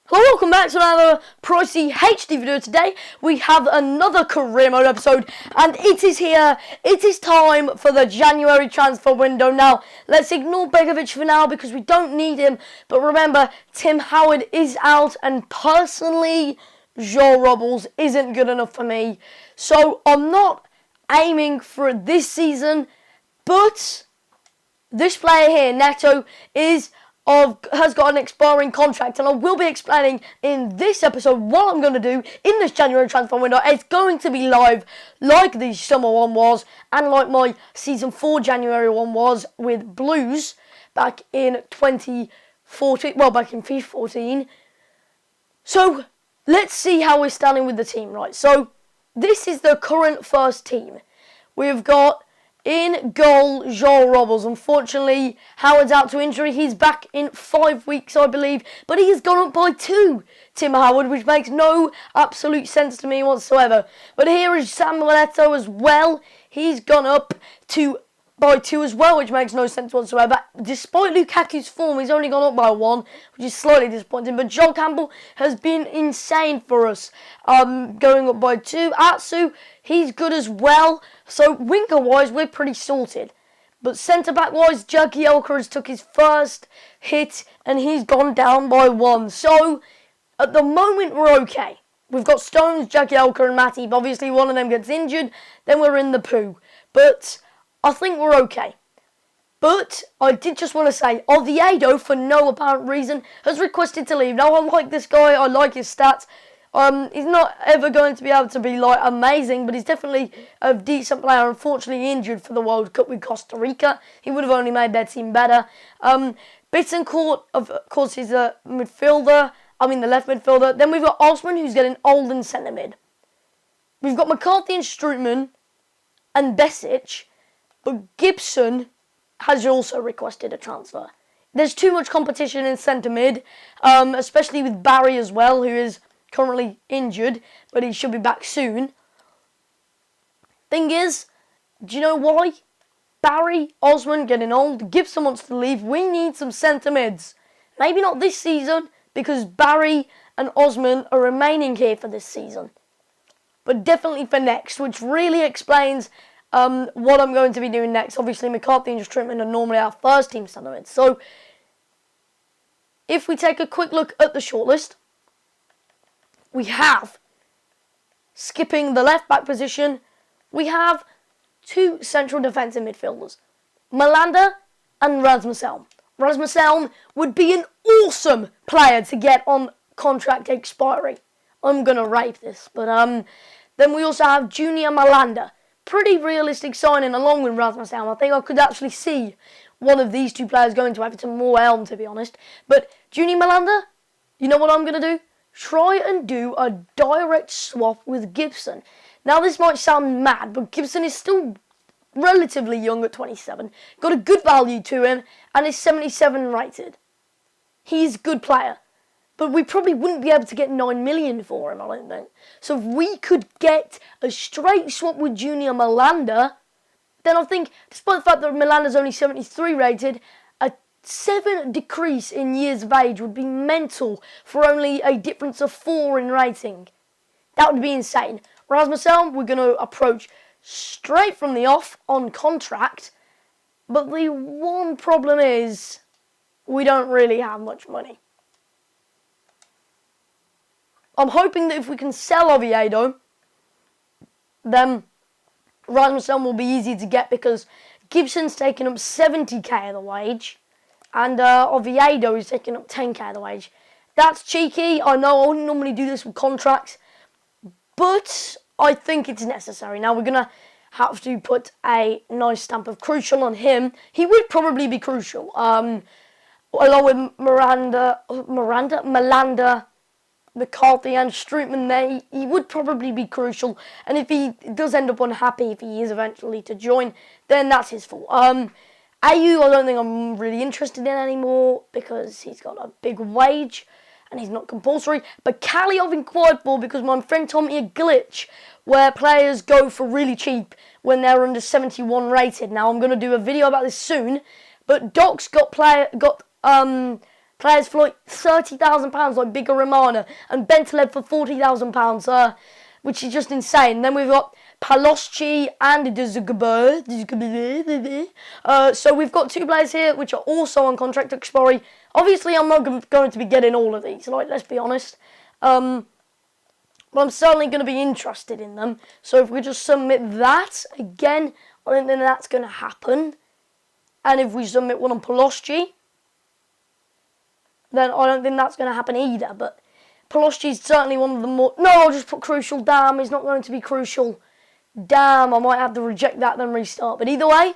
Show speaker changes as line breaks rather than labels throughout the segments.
Hello, welcome back to another pricey HD video. Today we have another career mode episode, and it is here. It is time for the January transfer window. Now, let's ignore Begovic for now because we don't need him. But remember, Tim Howard is out, and personally, Joe Robles isn't good enough for me. So I'm not aiming for it this season, but this player here, Neto, has got an expiring contract, and I will be explaining in this episode what I'm going to do in this January transfer window. It's going to be live like the summer one was, and like my season 4 January one was with Blues back in 2014, well, back in FIFA 14. So let's see how we're standing with the team, right? So this is the current first team. We've got in goal, Joe Robles. Unfortunately, Howard's out to injury. He's back in 5 weeks, I believe. But he has gone up by 2, Tim Howard, which makes no absolute sense to me whatsoever. But here is Samuel Eto'o as well. He's gone up by 2 as well, which makes no sense whatsoever. Despite Lukaku's form, he's only gone up by 1, which is slightly disappointing. But Joel Campbell has been insane for us, going up by 2. Atsu, he's good as well. So winger-wise, we're pretty sorted. But centre-back-wise, Jagielka has took his first hit, and he's gone down by 1. So at the moment, we're okay. We've got Stones, Jagielka, and Matip. Obviously, one of them gets injured, then we're in the poo. But I think we're okay. But I did just want to say, Oviedo, for no apparent reason, has requested to leave. Now, I like this guy. I like his stats. He's not ever going to be able to be, like, amazing, but he's definitely a decent player. Unfortunately, injured for the World Cup with Costa Rica. He would have only made their team better. Bittencourt, of course, is a midfielder. I mean, the left midfielder. Then we've got Osman, who's getting old in centre mid. We've got McCarthy and Strootman and Besic. But Gibson has also requested a transfer. There's too much competition in centre mid, especially with Barry as well, who is currently injured, but he should be back soon. Thing is, do you know why? Barry, Osman getting old, Gibson wants to leave. We need some centre mids. Maybe not this season, because Barry and Osman are remaining here for this season. But definitely for next, which really explains what I'm going to be doing next. Obviously, McCarthy and Strootman are normally our first team centre mids. So, if we take a quick look at the shortlist, we have, skipping the left-back position, we have 2 central defensive midfielders, Malanda and Rasmus Elm. Rasmus Elm would be an awesome player to get on contract expiry. I'm going to rape this. But then we also have Junior Malanda. Pretty realistic signing along with Rasmus Elm. I think I could actually see one of these 2 players going to Everton, more Elm to be honest. But Junior Malanda, you know what I'm going to do? Try and do a direct swap with Gibson. Now, this might sound mad, but Gibson is still relatively young at 27. Got a good value to him, and is 77 rated. He's a good player. But we probably wouldn't be able to get 9 million for him, I don't think. So if we could get a straight swap with Junior Malanda, then I think, despite the fact that Milanda's only 73 rated, a 7 decrease in years of age would be mental for only a difference of 4 in rating. That would be insane. Rasmus Elm, we're going to approach straight from the off on contract. But the one problem is, we don't really have much money. I'm hoping that if we can sell Oviedo, then Rasmus Elm will be easy to get because Gibson's taking up 70k of the wage and Oviedo is taking up 10k of the wage. That's cheeky. I know I wouldn't normally do this with contracts, but I think it's necessary. Now we're going to have to put a nice stamp of crucial on him. He would probably be crucial. Along with Malanda, McCarthy and Strootman there, he would probably be crucial. And if he does end up unhappy, if he is eventually to join, then that's his fault. Ayu, I don't think I'm really interested in anymore because he's got a big wage and he's not compulsory. But Cali I've inquired for because my friend told me a glitch where players go for really cheap when they're under 71 rated. Now I'm going to do a video about this soon, but Doc's got players players for like £30,000, like Bigger Romana, and Bentaleb for £40,000, which is just insane. Then we've got Paloschi and Dzugbe. So we've got 2 players here which are also on contract expiry. Obviously, I'm not going to be getting all of these, like, let's be honest. But I'm certainly going to be interested in them. So if we just submit that, again, I don't think that's going to happen. And if we submit one on Paloschi, then I don't think that's going to happen either. But Paloschi is certainly one of the more... No, I'll just put crucial. Damn, it's not going to be crucial. Damn, I might have to reject that then restart. But either way,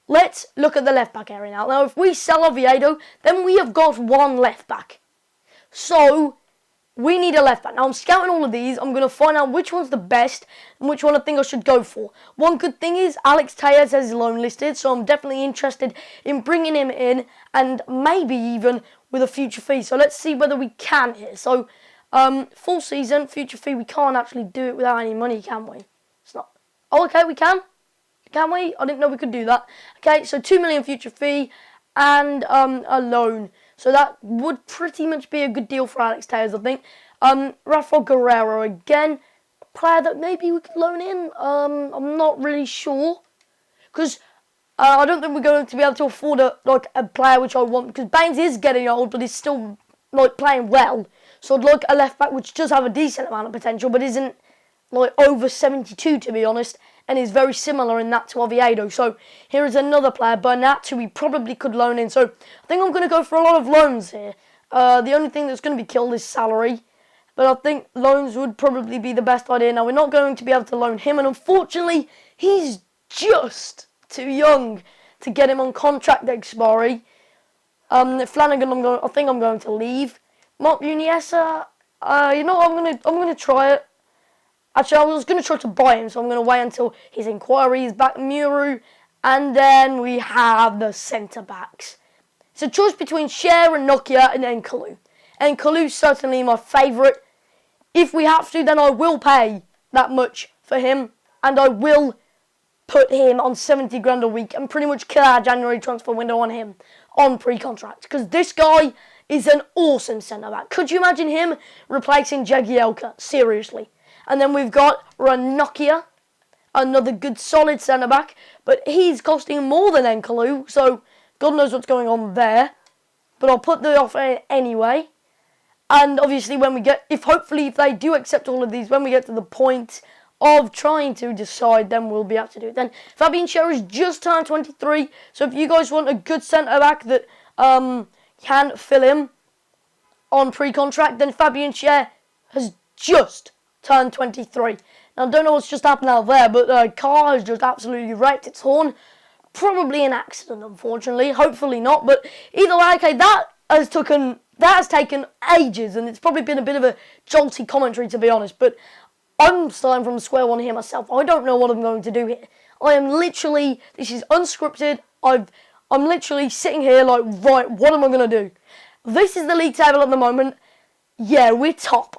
let's look at the left-back area now. Now, if we sell Oviedo, then we have got 1 left-back. So we need a left-back. Now, I'm scouting all of these. I'm going to find out which one's the best and which one I think I should go for. One good thing is Alex Tejas has his loan listed, so I'm definitely interested in bringing him in and maybe even with a future fee. So let's see whether we can here. So full season, future fee, we can't actually do it without any money, can we? It's not. Oh, okay, we can. Can we? I didn't know we could do that. Okay, so 2 million future fee and a loan. So that would pretty much be a good deal for Alex Tejas, I think. Rafael Guerrero, again, a player that maybe we could loan in. I'm not really sure. Because I don't think we're going to be able to afford a player which I want. Because Baines is getting old, but he's still like playing well. So I'd like a left back which does have a decent amount of potential, but isn't like over 72 to be honest, and is very similar in that to Oviedo. So here is another player, Bernat, who we probably could loan in. So I think I'm going to go for a lot of loans here. The only thing that's going to be killed is salary, but I think loans would probably be the best idea. Now, we're not going to be able to loan him, and unfortunately, he's just too young to get him on contract expiry. Flanagan, I think I'm going to leave. Mark Muniesa, you know what, I'm gonna try it. Actually, I was going to try to buy him, so I'm going to wait until his inquiry is back. Muru, and then we have the centre-backs. It's a choice between Cher and Nokia and Nkalu. Nkalu's certainly my favourite. If we have to, then I will pay that much for him, and I will put him on 70 grand a week and pretty much kill our January transfer window on him on pre-contract, because this guy is an awesome centre-back. Could you imagine him replacing Jagielka? Seriously. And then we've got Ranocchia, another good solid centre-back, but he's costing more than Nkalu, so God knows what's going on there. But I'll put the offer in anyway. And obviously when we get, hopefully if they do accept all of these, when we get to the point of trying to decide, then we'll be able to do it. Then Fabian Schär has just turned 23, so if you guys want a good centre-back that can fill in on pre-contract, then Fabian Schär has just turned 23. Now, I don't know what's just happened out there, but the car has just absolutely wrecked its horn. Probably an accident, unfortunately. Hopefully not, but either way, okay, that has taken ages, and it's probably been a bit of a jolty commentary, to be honest, but I'm starting from square one here myself. I don't know what I'm going to do here. I am literally, this is unscripted. I'm literally sitting here like, right, what am I going to do? This is the league table at the moment. Yeah, we're top.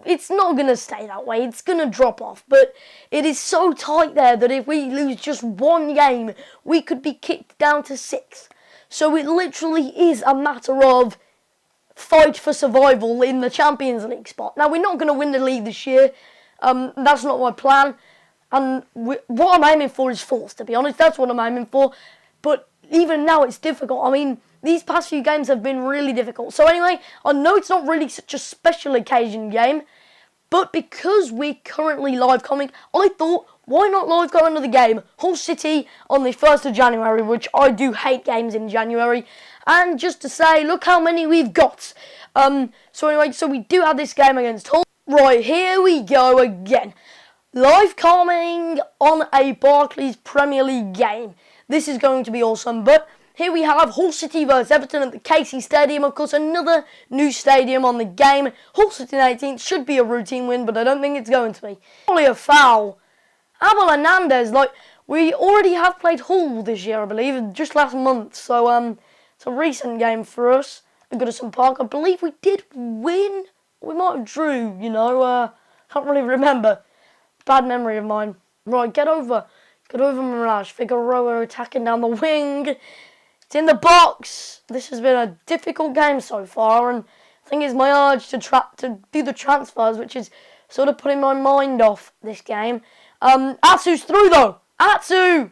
It's not going to stay that way. It's going to drop off. But it is so tight there that if we lose just one game, we could be kicked down to 6th. So it literally is a matter of fight for survival in the Champions League spot. Now, we're not going to win the league this year. That's not my plan. And what I'm aiming for is 4th, to be honest. That's what I'm aiming for. But even now, it's difficult. I mean, these past few games have been really difficult. So anyway, I know it's not really such a special occasion game, but because we're currently live coming, I thought, why not live go another game? Hull City on the 1st of January, which I do hate games in January. And just to say, look how many we've got. So anyway, so we do have this game against Hull. Right, here we go again. Live coming on a Barclays Premier League game. This is going to be awesome, but here we have Hull City versus Everton at the KC Stadium. Of course, another new stadium on the game. Hull City in 18th should be a routine win, but I don't think it's going to be. Probably a foul. Abel Hernandez, like, we already have played Hull this year, I believe, just last month. So, it's a recent game for us at Goodison Park. I believe we did win. We might have drew, you know. Can't really remember. Bad memory of mine. Right, get over Mirage. Figueroa attacking down the wing. It's in the box. This has been a difficult game so far, and I think it's my urge to do the transfers, which is sort of putting my mind off this game. Atsu's through though. Atsu!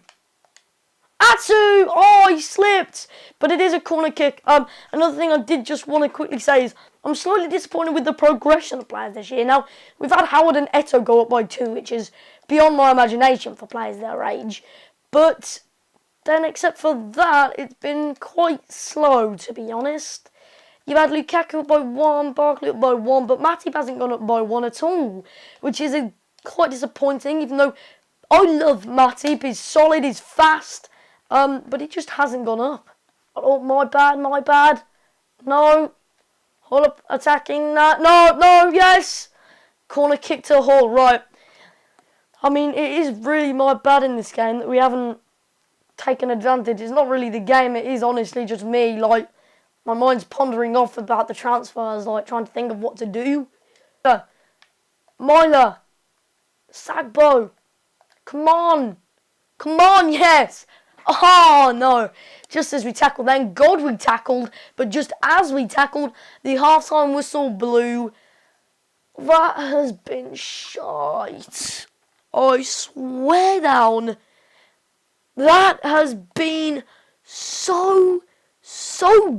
Oh, he slipped. But it is a corner kick. Another thing I did just want to quickly say is I'm slightly disappointed with the progression of players this year. Now, we've had Howard and Eto go up by 2, which is beyond my imagination for players their age. But then, except for that, it's been quite slow, to be honest. You've had Lukaku up by 1, Barkley up by 1, but Matip hasn't gone up by 1 at all, which is quite disappointing, even though I love Matip. He's solid, he's fast, but he just hasn't gone up. Oh, my bad. No. Hold up, attacking that. No, yes. Corner kick to Hall, right. I mean, it is really my bad in this game that we haven't taken advantage. It's not really the game, it is honestly just me, like, my mind's pondering off about the transfers, like, trying to think of what to do. Myler. Sagbo. Come on, yes. Oh, no. Just as we tackled, thank God we tackled, but just as we tackled, the half-time whistle blew. That has been shite. I swear down. That has been so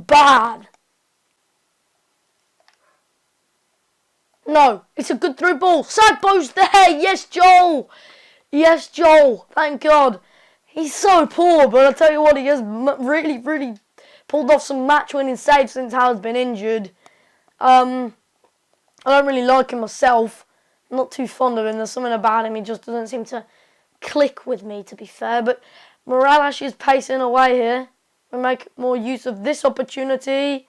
bad. No, it's a good through ball. Sagbo's there. Yes, Joel. Thank God. He's so poor, but I'll tell you what, he has really pulled off some match-winning saves since Howard's been injured. I don't really like him myself. I'm not too fond of him. There's something about him. He just doesn't seem to click with me, to be fair. But Morales is pacing away here. We make more use of this opportunity.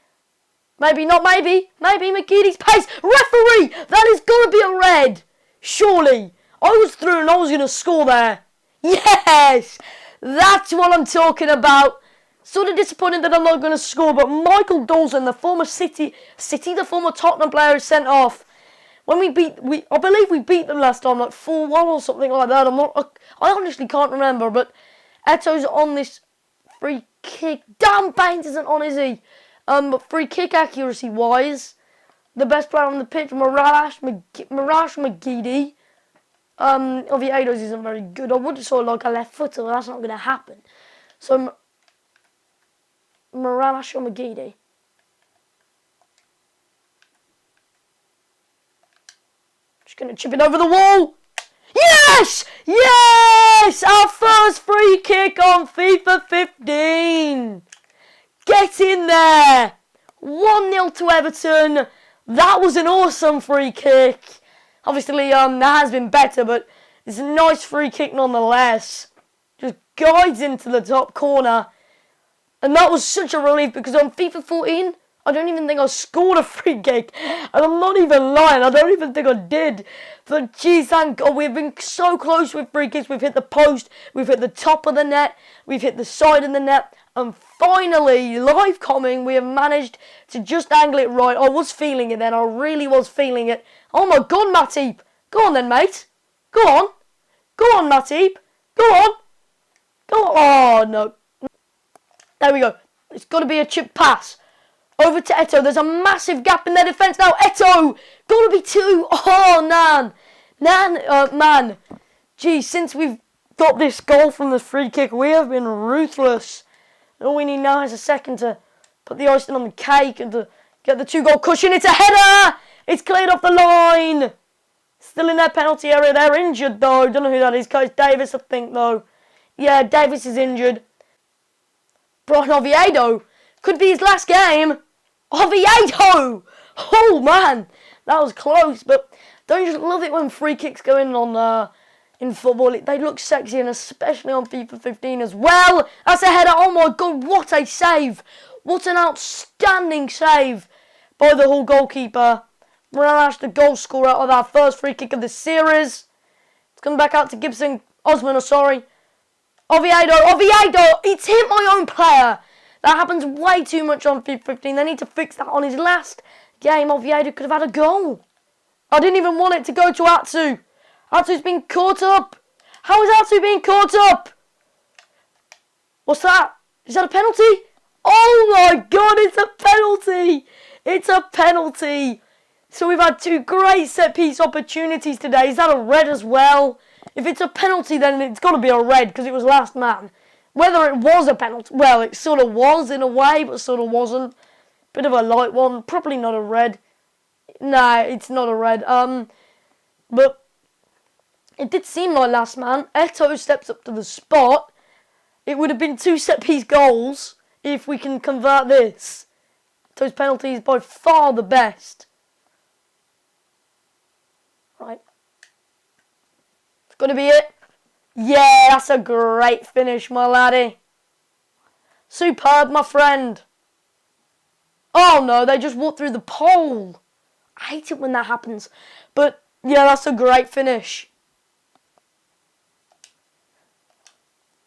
Maybe not, maybe McGeady's pace. Referee! That is got to be a red. Surely. I was through and I was going to score there. Yes! That's what I'm talking about. Sort of disappointed that I'm not going to score, but Michael Dawson, the former the former Tottenham player, is sent off. When I believe we beat them last time, like 4-1 or something like that. I honestly can't remember, but Eto's on this free kick. Damn, Baines isn't on, is he? But free kick accuracy-wise, the best player on the pitch, Marash McGeady. Oviedo's isn't very good. I would have saw like a left footer, but that's not going to happen. So, Marash or McGeady. Just going to chip it over the wall. Yes! Our first free kick on FIFA 15. Get in there. 1-0 to Everton. That was an awesome free kick. Obviously, that has been better, but it's a nice free kick nonetheless. Just guides into the top corner. And that was such a relief because on FIFA 14, I don't even think I scored a free kick. And I'm not even lying. I don't even think I did. But geez, thank God, we've been so close with free kicks. We've hit the post. We've hit the top of the net. We've hit the side of the net. And finally, live coming, we have managed to just angle it right. I was feeling it then. I really was feeling it. Oh my God, Matip. Go on then, mate. Go on. Go on, Matip. Go on. Oh, no. There we go. It's got to be a chip pass. Over to Eto. There's a massive gap in their defence now. Eto. Got to be 2. Oh, man. Gee, since we've got this goal from the free kick, we have been ruthless. And all we need now is a second to put the icing on the cake and to get the 2-goal cushion. It's a header. It's cleared off the line. Still in their penalty area. They're injured, though. Don't know who that is. Coach Davis, I think, though. Yeah, Davis is injured. Brian Oviedo. Could be his last game. Oviedo! Oh, man. That was close. But don't you just love it when free kicks go in football? They look sexy, and especially on FIFA 15 as well. That's a header. Oh, my God. What a save. What an outstanding save by the Hull goalkeeper. Morales, the goal scorer of our first free kick of the series. It's coming back out to Gibson. Osman, sorry. Oviedo. It's hit my own player. That happens way too much on FIFA 15. They need to fix that on his last game. Oviedo could have had a goal. I didn't even want it to go to Atsu. Atsu's been caught up. How is Atsu being caught up? What's that? Is that a penalty? Oh my God, it's a penalty! It's a penalty! So we've had two great set-piece opportunities today. Is that a red as well? If it's a penalty, then it's got to be a red because it was last man. Whether it was a penalty, well, it sort of was in a way, but sort of wasn't. Bit of a light one, probably not a red. Nah, it's not a red. But it did seem like last man. Eto steps up to the spot. It would have been two set-piece goals if we can convert this. Eto's penalty is by far the best. Right. It's got to be it. Yeah, that's a great finish, my laddie. Superb, my friend. Oh no, they just walked through the pole. I hate it when that happens. But yeah, that's a great finish.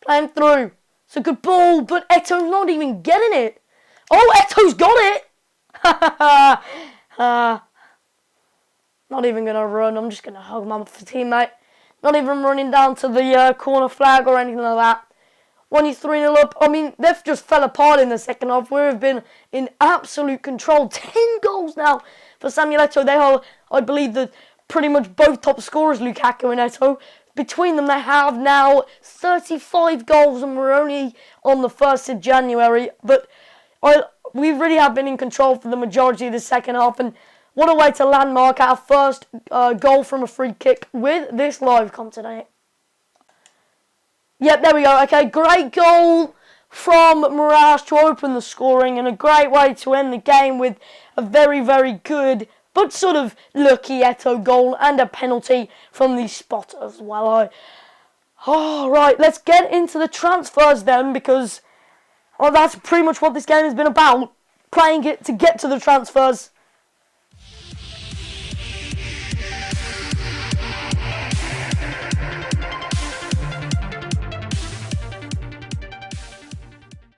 Playing through. It's a good ball, but Eto's not even getting it. Oh, Eto's got it. Not even going to run. I'm just going to hug my teammate. Not even running down to the corner flag or anything like that. When you're 3-0 up, I mean, they've just fell apart in the second half. We've been in absolute control. 10 goals now for Samuel Eto'o. They are, I believe, pretty much both top scorers, Lukaku and Eto'o. Between them, they have now 35 goals, and we're only on the 1st of January. But we really have been in control for the majority of the second half, and what a way to landmark our first goal from a free kick with this live content. Yep, there we go. Okay, great goal from Mirage to open the scoring, and a great way to end the game with a very, very good but sort of lucky Eto'o goal and a penalty from the spot as well. Right, let's get into the transfers then, because that's pretty much what this game has been about. Playing it to get to the transfers.